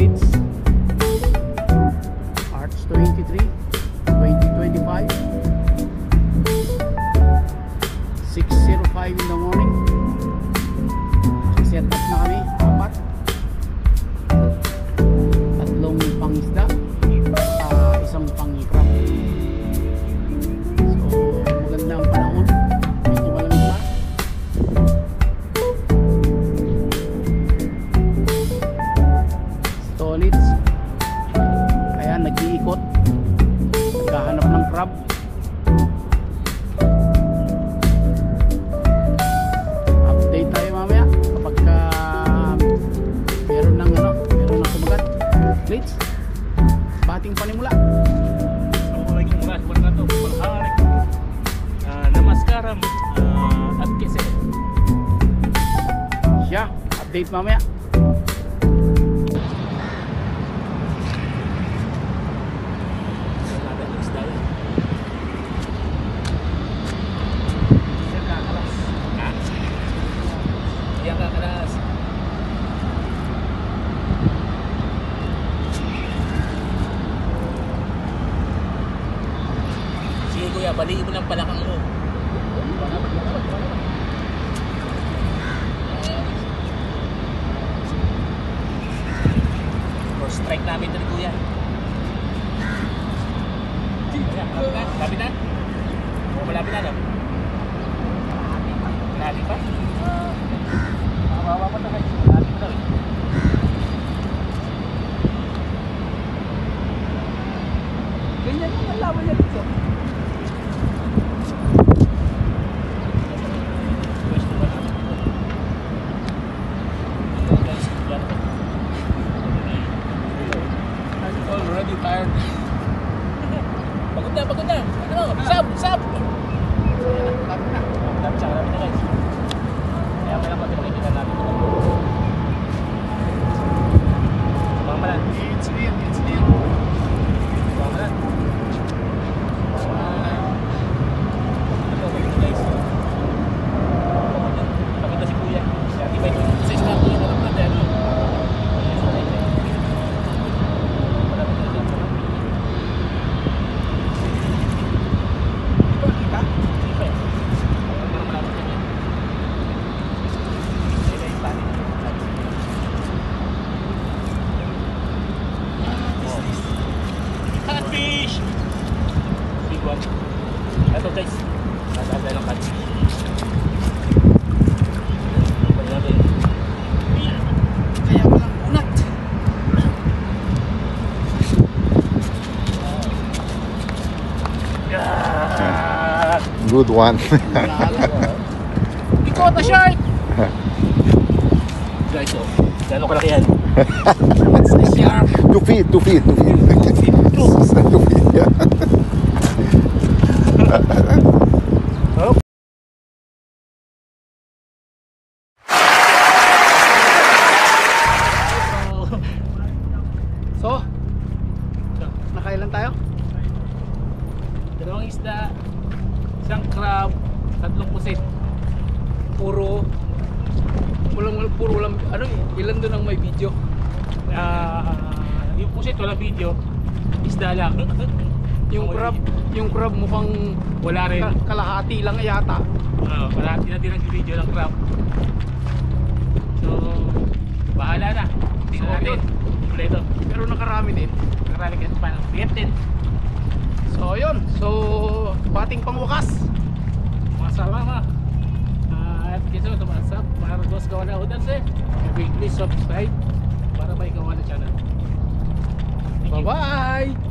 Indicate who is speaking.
Speaker 1: Solids March 23, 2025, 6:05 in the morning. Set up na kami, apat, tatlong pangisda, isang pangikrap. So maganda ang panahon, medyo malamig na. Solids, kaya nag-iikot, naghahanap ng crab. Update tayo mamaya kapag meron ng sumagat. Please, bating panimula.
Speaker 2: Assalamualaikum warahmatullahi wabarakatuh. Namaskaram at kese.
Speaker 1: Siya, update mamaya.
Speaker 2: Kuya, baliin mo ng palakang mo. First strike namin ito ni Kuya. Malapit na? O malapit na, no? Malapit pa? Makabawa pa na kayo. Malapit pa daw eh. Ganyan yung malaman niya dito.
Speaker 1: Already tired.
Speaker 2: Pagod na. Ano? Sab!
Speaker 1: Lapit na.
Speaker 2: Lapit na guys. Kaya may lang makikita natin ito. Pangamalan.
Speaker 1: It's near.
Speaker 2: Pangamalan. Ito guys. Pakita si Kuya. Kaya di ba ito? Sa isla Kuya na lang natin. Catfish! Big one. Ito guys. Nasa lang catfish.
Speaker 1: Kaya walang unat.
Speaker 3: Good one.
Speaker 1: Ikaw na shark.
Speaker 2: Guys, oh. Gano'n kalaki yan?
Speaker 1: That's the shark.
Speaker 3: 2 feet. 2 feet. Yeah.
Speaker 1: So, nakailan tayo?
Speaker 2: Dalawang isda, isang crab, tatlong pusit. Puro
Speaker 1: Walang ano, ilan doon ang may video?
Speaker 2: yung pusit walang video, isda lang.
Speaker 1: Yung crab mukhang
Speaker 2: Wala rin.
Speaker 1: kalahati lang yata.
Speaker 2: Wala natin ang video ng crab. So, bahala na. Tingnan
Speaker 1: So,
Speaker 2: natin.
Speaker 1: yun.
Speaker 2: Kompleto.
Speaker 1: Pero nakarami din.
Speaker 2: Karami ka pa ng bigat din.
Speaker 1: So yun. So bating pangwakas.
Speaker 2: Masalah at kita tumasap para dos kawan na udan sih. Please subscribe para may kawan na channel.
Speaker 1: Bye bye.